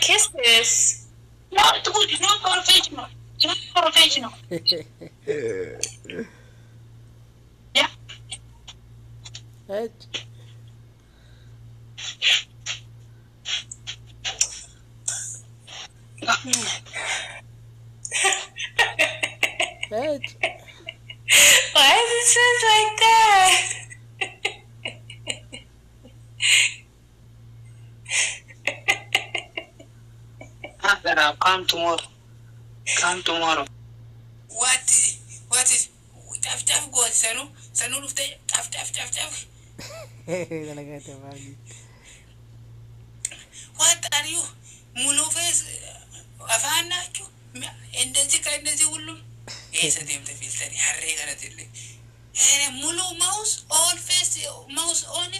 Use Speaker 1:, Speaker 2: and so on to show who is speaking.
Speaker 1: kisses. Not good, not professional. Not professional. Yeah.
Speaker 2: Hey. Hey.
Speaker 1: Why does it sound like that?
Speaker 3: Come tomorrow. Come tomorrow.
Speaker 1: What is tough God, Sanu tough. What are you? Mulufes afanachu endezi ulum. Esa demte filteri harre garatille. Mulu mouse all face mouse on